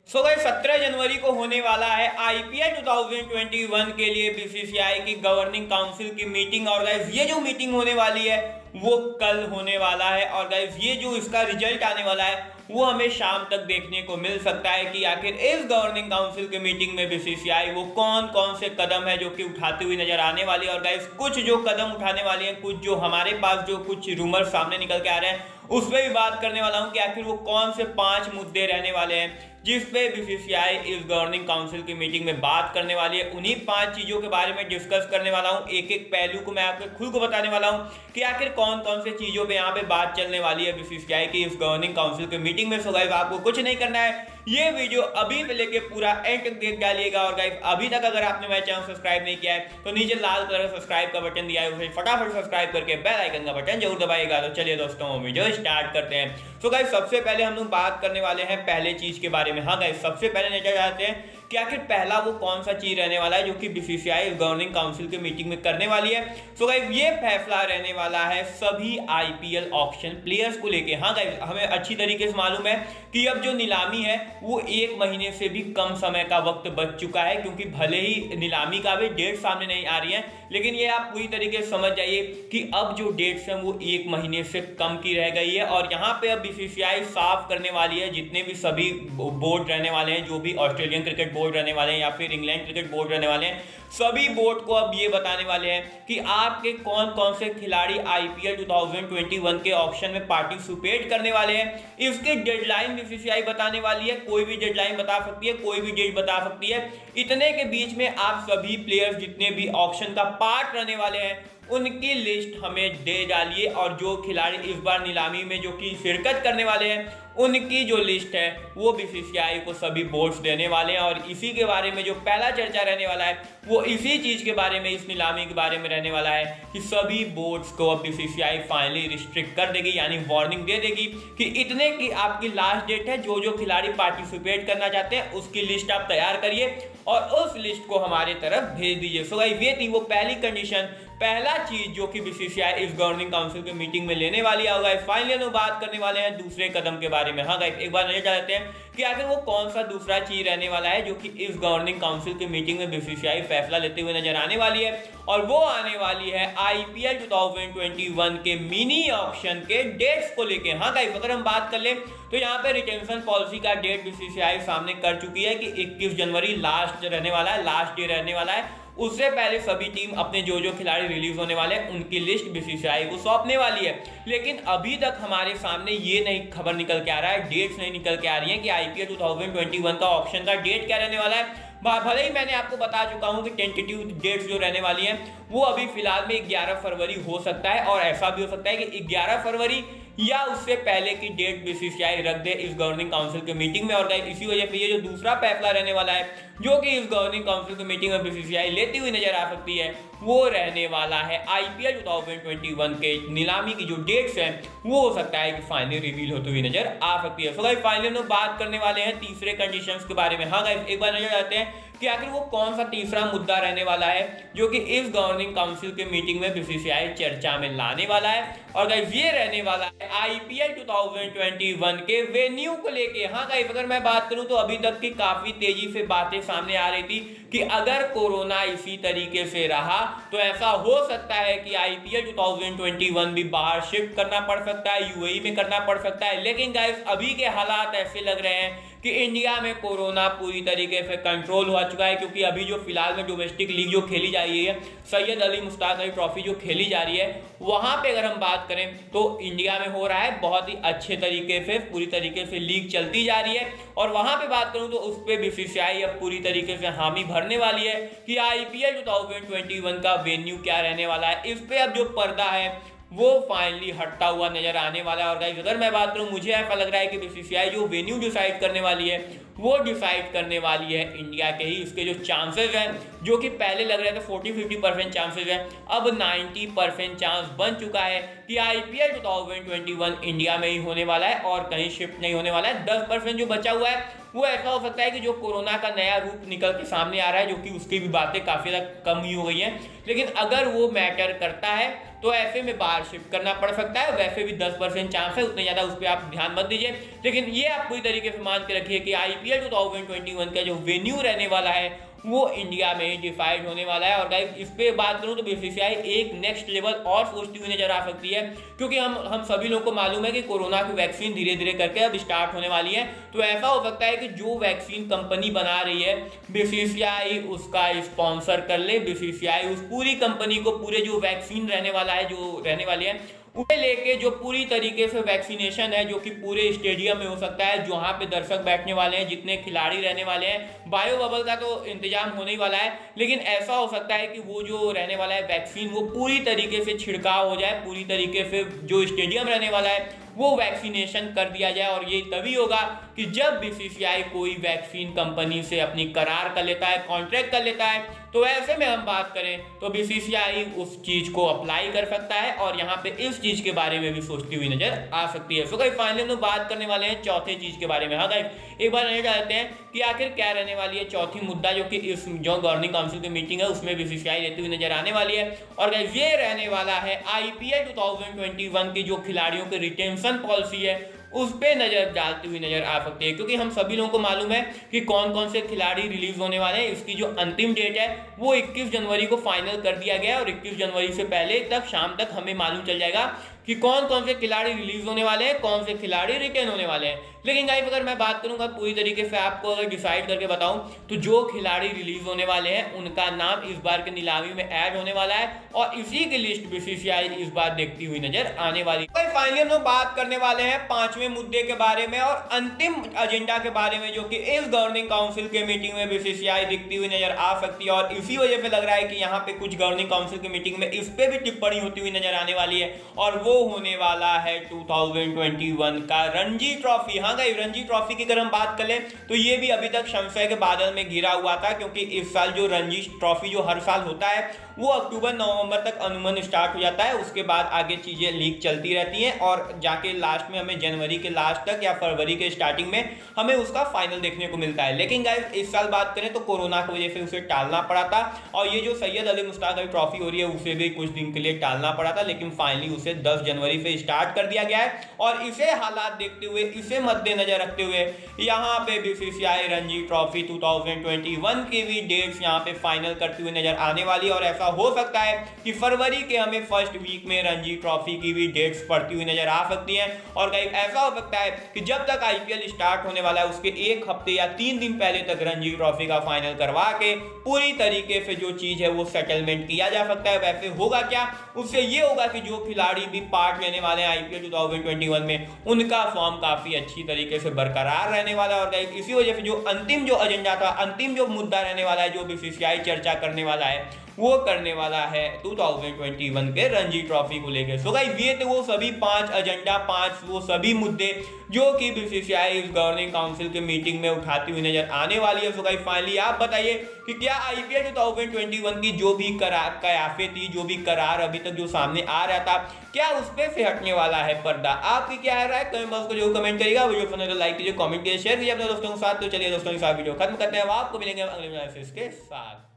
So guys 17 जनवरी को होने वाला है आईपीएल 2021 के लिए बीसीसीआई की गवर्निंग काउंसिल की मीटिंग। और गाइस ये जो मीटिंग होने वाली है वो कल होने वाला है। और गाइस ये जो इसका रिजल्ट आने वाला है वो हमें शाम तक देखने को मिल सकता है कि आखिर इस गवर्निंग काउंसिल की मीटिंग में बीसीसीआई वो कौन कौन से कदम है जो कि उठाती हुई नजर आने वाली है। और गाइस कुछ जो कदम उठाने वाली है, कुछ जो हमारे पास जो कुछ रूमर सामने निकल के आ रहे हैं उस पर भी बात करने वाला हूं कि आखिर वो कौन से 5 मुद्दे रहने वाले हैं जिस पे बीसीसीआई इस गवर्निंग काउंसिल की मीटिंग में बात करने वाली है। उन्हीं 5 चीजों के बारे में डिस्कस करने वाला हूं। एक एक पहलू को मैं आपको खुद को बताने वाला हूं कि आखिर कौन कौन से चीजों पे यहाँ पे बात चलने वाली है बीसीसीआई की इस गवर्निंग काउंसिल की मीटिंग में। सो गाइस आपको कुछ नहीं करना है, ये वीडियो अभी से लेके पूरा एंड तक देख डालिएगा। और गाइस अभी तक अगर आपने मेरा चैनल सब्सक्राइब नहीं किया है तो नीचे लाल कलर का सब्सक्राइब का बटन दिया है, उसे फटाफट सब्सक्राइब करके बेल आइकन का बटन जरूर दबाइएगा। तो चलिए दोस्तों वीडियो स्टार्ट करते हैं। सो गाइस सबसे पहले हम लोग बात करने वाले हैं पहले चीज के बारे में। हाँ गाइस सबसे पहले नजर आते हैं कि आखिर पहला वो कौन सा चीज रहने वाला है जो कि बीसीसीआई गवर्निंग काउंसिल की मीटिंग में करने वाली है। सो गाइस ये फैसला रहने वाला है सभी आईपीएल ऑक्शन प्लेयर्स को लेके। हाँ गाइस हमें अच्छी तरीके से मालूम है कि अब जो नीलामी है वो 1 महीने से भी कम समय का वक्त बच चुका है, क्योंकि भले ही नीलामी का भी डेट सामने नहीं आ रही है लेकिन ये आप पूरी तरीके से समझ जाइए कि अब जो डेट्स हैं वो 1 महीने से कम की रह गई है। और यहाँ पे अब बीसीसीआई साफ करने वाली है जितने भी सभी बोर्ड रहने वाले हैं, जो भी ऑस्ट्रेलियन क्रिकेट बोर्ड रहने वाले हैं या फिर इंग्लैंड क्रिकेट बोर्ड रहने वाले हैं, सभी बोर्ड को अब ये बताने वाले हैं कि आपके कौन कौन से खिलाड़ी आईपीएल 2021 के ऑक्शन में पार्टिसिपेट करने वाले हैं। इसके डेडलाइन बीसीसीआई बताने वाली है। कोई भी डेडलाइन बता सकती है, कोई भी डेट बता सकती है। इतने के बीच में आप सभी प्लेयर्स जितने भी ऑक्शन का पार्ट रहने वाले हैं उनकी लिस्ट हमें दे डालिए। और जो खिलाड़ी इस बार नीलामी में जो कि शिरकत करने वाले हैं उनकी जो लिस्ट है वो बीसीसीआई को सभी बोर्ड्स देने वाले हैं। और इसी के बारे में जो पहला चर्चा रहने वाला है वो इसी चीज के बारे में, इस नीलामी के बारे में रहने वाला है कि सभी बोर्ड्स को अब बीसीसीआई फाइनली रिस्ट्रिक्ट कर देगी, यानी वार्निंग दे देगी कि इतने की आपकी लास्ट डेट है। जो जो खिलाड़ी पार्टिसिपेट करना चाहते हैं उसकी लिस्ट आप तैयार करिए और उस लिस्ट को हमारे तरफ भेज दीजिए। सो गाइस ये थी वो पहली कंडीशन, पहला चीज जो कि बीसीसीआई इस गवर्निंग काउंसिल की मीटिंग में लेने वाली है। फाइनली हम बात करने वाले हैं दूसरे कदम के बारे में। हाँ गाइस एक बार नजर डालते हैं कि आखिर वो कौन सा दूसरा चीज रहने वाला है जो कि इस गवर्निंग काउंसिल की मीटिंग में बीसीसीआई फैसला लेते हुए नजर आने वाली है। और वो आने वाली है आईपीएल 2021 के मिनी ऑक्शन के डेट्स को लेके। हाँ गाइस अगर हम बात कर ले तो यहाँ पे रिटेंशन पॉलिसी का डेट बीसीसीआई सामने कर चुकी है कि 21 जनवरी लास्ट रहने वाला है, लास्ट डे रहने वाला है। उससे पहले सभी टीम अपने जो जो खिलाड़ी रिलीज होने वाले हैं उनकी लिस्ट बीसीसीआई को सौंपने वाली है। लेकिन अभी तक हमारे सामने ये नहीं खबर निकल के आ रहा है, डेट्स नहीं निकल के आ रही है कि आईपीएल 2021 का ऑक्शन का डेट क्या रहने वाला है। भले ही मैंने आपको बता चुका हूं कि टेंटेटिव डेट्स जो रहने वाली हैं वो अभी फिलहाल में 11 फरवरी हो सकता है, और ऐसा भी हो सकता है कि 11 फरवरी या उससे पहले की डेट बीसीसीआई रख दे इस गवर्निंग काउंसिल की मीटिंग में। और इसी वजह से ये जो दूसरा फैसला रहने वाला है जो कि इस गवर्निंग काउंसिल की मीटिंग में बीसीसीआई लेती हुई नजर आ सकती है वो रहने वाला है आईपीएल 2021 के नीलामी की जो डेट्स हैं वो हो सकता है कि फाइनली रिवील होती हुई नजर आ सकती है। सो गाइस फाइनली हम लोग बात करने वाले हैं तीसरे कंडीशंस के बारे में। हाँ गाइस एक बार नजर आते हैं कि आखिर वो कौन सा तीसरा मुद्दा रहने वाला है जो कि इस गवर्निंग काउंसिल के मीटिंग में बीसीसीआई चर्चा में लाने वाला है। और गाइस ये रहने वाला है आईपीएल 2021 के वेन्यू को लेके। हाँ गाइस अगर मैं बात करूं तो अभी तक की काफी तेजी से बातें सामने आ रही थी कि अगर कोरोना इसी तरीके से रहा तो ऐसा हो सकता है कि आईपीएल 2021 भी बाहर शिफ्ट करना पड़ सकता है, यूएई में करना पड़ सकता है। लेकिन गाइस अभी के हालात ऐसे लग रहे हैं कि इंडिया में कोरोना पूरी तरीके से कंट्रोल हो चुका है, क्योंकि अभी जो फिलहाल में डोमेस्टिक लीग जो खेली जा रही है, सैयद अली मुश्ताक अली ट्रॉफी जो खेली जा रही है, वहां पे अगर हम बात करें तो इंडिया में हो रहा है बहुत ही अच्छे तरीके से, पूरी तरीके से लीग चलती जा रही है। और वहां पे बात करूं तो उस पर बीसीसीआई अब पूरी तरीके से हामी भरने वाली है कि आईपीएल 2021 का वेन्यू क्या रहने वाला है। इस पे अब जो पर्दा है वो फाइनली हटता हुआ नजर आने वाला है। और गाइस अगर मैं बात करूं मुझे ऐसा लग रहा है कि बीसीसीआई जो वेन्यू डिसाइड करने वाली है वो डिसाइड करने वाली है इंडिया के ही। इसके जो चांसेस हैं जो कि पहले लग रहे थे 40-50% चांसेस हैं, अब 90% चांस बन चुका है कि आईपीएल 2021 इंडिया में ही होने वाला है और कहीं शिफ्ट नहीं होने वाला है। 10% जो बचा हुआ है वो ऐसा हो सकता है कि जो कोरोना का नया रूप निकल के सामने आ रहा है, जो कि उसकी भी बातें काफ़ी ज़्यादा कम ही हो गई हैं, लेकिन अगर वो मैटर करता है तो ऐसे में बाहर शिफ्ट करना पड़ सकता है। वैसे भी 10% चांस है, उतने ज़्यादा उस पर आप ध्यान मत दीजिए, लेकिन ये आप पूरी तरीके से मान के रखिए कि आईपीएल 2021 का जो वेन्यू रहने वाला है वो इंडिया में ही डिसाइड होने वाला है। और गाइस इस पे बात करूं तो बीसीसीआई एक नेक्स्ट लेवल और सोचती हुई नजर आ सकती है, क्योंकि हम सभी लोगों को मालूम है कि कोरोना की वैक्सीन धीरे धीरे करके अब स्टार्ट होने वाली है। तो ऐसा हो सकता है कि जो वैक्सीन कंपनी बना रही है बीसीसीआई उसका स्पॉन्सर कर ले, बीसीसीआई उस पूरी कंपनी को पूरे जो वैक्सीन रहने वाला है, जो रहने वाली है उसे लेके जो पूरी तरीके से वैक्सीनेशन है, जो कि पूरे स्टेडियम में हो सकता है, जहाँ पे दर्शक बैठने वाले हैं, जितने खिलाड़ी रहने वाले हैं, बायो बबल का तो इंतजाम होने ही वाला है, लेकिन ऐसा हो सकता है कि वो जो रहने वाला है वैक्सीन वो पूरी तरीके से छिड़काव हो जाए, पूरी तरीके से जो स्टेडियम रहने वाला है वो वैक्सीनेशन कर दिया जाए। और ये तभी होगा कि जब बीसीसीआई कोई वैक्सीन कंपनी से अपनी करार कर लेता है, कॉन्ट्रैक्ट कर लेता है, तो ऐसे में हम बात करें तो बीसीसीआई उस चीज को अप्लाई कर सकता है और यहाँ पे इस चीज के बारे में भी सोचती हुई नजर आ सकती है। सो गाइस फाइनली हम लोग बात करने वाले हैं चौथे चीज के बारे में। हाँ गाइस एक बार नजर डालते हैं कि आखिर क्या रहने वाली है चौथी मुद्दा, जो कि इस जो गवर्निंग काउंसिल की मीटिंग है उसमें बीसीसीआई रहती हुई नजर आने वाली है। और गाइस ये रहने वाला है आईपीएल 2021 की जो खिलाड़ियों की रिटेंशन पॉलिसी है उस पे नजर डालती हुई नजर आ सकती है, क्योंकि हम सभी लोगों को मालूम है कि कौन कौन से खिलाड़ी रिलीज होने वाले हैं। इसकी जो अंतिम डेट है वो 21 जनवरी को फाइनल कर दिया गया है और 21 जनवरी से पहले तक शाम तक हमें मालूम चल जाएगा कि कौन कौन से खिलाड़ी रिलीज होने वाले हैं, कौन से खिलाड़ी रिटेन होने वाले हैं। लेकिन गाइस अगर मैं बात करूंगा पूरी तरीके से आपको अगर डिसाइड करके बताऊं तो जो खिलाड़ी रिलीज होने वाले हैं उनका नाम इस बार के नीलामी में ऐड होने वाला है और इसी की लिस्ट बीसीसीआई इस बार देखती हुई नजर आने वाली है। फाइनली हम लोग बात करने वाले हैं पांचवें मुद्दे के बारे में और अंतिम एजेंडा के बारे में, जो कि इस गवर्निंग काउंसिल के मीटिंग में बीसीसीआई दिखती हुई नजर आ सकती है। और इसी वजह से लग रहा है कि यहाँ पे कुछ गवर्निंग काउंसिल की मीटिंग में इस पे भी टिप्पणी होती हुई नजर आने वाली है और वो होने वाला है 2021 का रणजी ट्रॉफी। हाँ गाइस रणजी ट्रॉफी की अगर हम बात कर लें तो ये भी अभी तक संशय के बादल में घिरा हुआ था, क्योंकि इस साल जो रणजी ट्रॉफी जो हर साल होता है वो अक्टूबर नवंबर तक अनुमान स्टार्ट हो जाता है, उसके बाद आगे चीजें लीक चलती रहती हैं और जाके लास्ट में हमें जनवरी के लास्ट तक या फरवरी के स्टार्टिंग में हमें उसका फाइनल देखने को मिलता है। लेकिन गाइस इस साल बात करें तो कोरोना की वजह से उसे टालना पड़ा था और ये जो सैयद अली मुश्ताक अली ट्रॉफी हो रही है उसे भी कुछ दिन के लिए टालना पड़ा था, लेकिन फाइनली उसे 10 जनवरी से स्टार्ट कर दिया गया है। और इसे हालात देखते हुए, इसे मद्देनजर रखते हुए यहाँ पे बीसीसीआई रणजी ट्रॉफी 2021 की भी डेट्स यहाँ पे फाइनल करती हुई नजर आने वाली है और ऐसा हो सकता है कि फरवरी के हमें फर्स्ट वीक में रणजी ट्रॉफी की भी डेट्स पड़ती हुई नजर आ सकती हैं। और गाइस ऐसा हो सकता है कि जब तक आईपीएल स्टार्ट होने वाला है उसके एक हफ्ते या 3 दिन पहले तक रणजी ट्रॉफी का फाइनल करवा के पूरी तरीके से जो चीज है वो सेटलमेंट किया जा सकता है। वैसे होगा क्या, उससे ये होगा कि जो खिलाड़ी भी पार्ट लेने वाले हैं आईपीएल 2021 में उनका फॉर्म काफी अच्छी तरीके से बरकरार रहने वाला है। और गाइस इसी वजह से जो अंतिम जो एजेंडा था, अंतिम जो मुद्दा रहने वाला है, जो बीसीसीआई चर्चा करने वाला है वो करने वाला है 2021 के रणजी ट्रॉफी को लेकर। सो गाइस ये थे वो सभी 5 एजेंडा, 5 वो सभी मुद्दे जो कि बीसीसीआई इस गवर्निंग काउंसिल की मीटिंग में उठाती हुई नजर आने वाली है। सो गाइस फाइनली आप बताइए कि क्या आईपीएल 2021 की जो भी कयाफे थी, जो भी करार अभी तक जो सामने आ रहा था, क्या उस पे से हटने वाला है पर्दा? आपकी क्या राय है कमेंट बॉक्स को जो कमेंट करिएगा। वीडियो पसंद है तो लाइक कीजिए, कमेंट कीजिए, शेयर कीजिए अपने दोस्तों के साथ। तो चलिए दोस्तों के साथ वीडियो खत्म करते हैं, आपको मिलेंगे अगले वीडियो के साथ।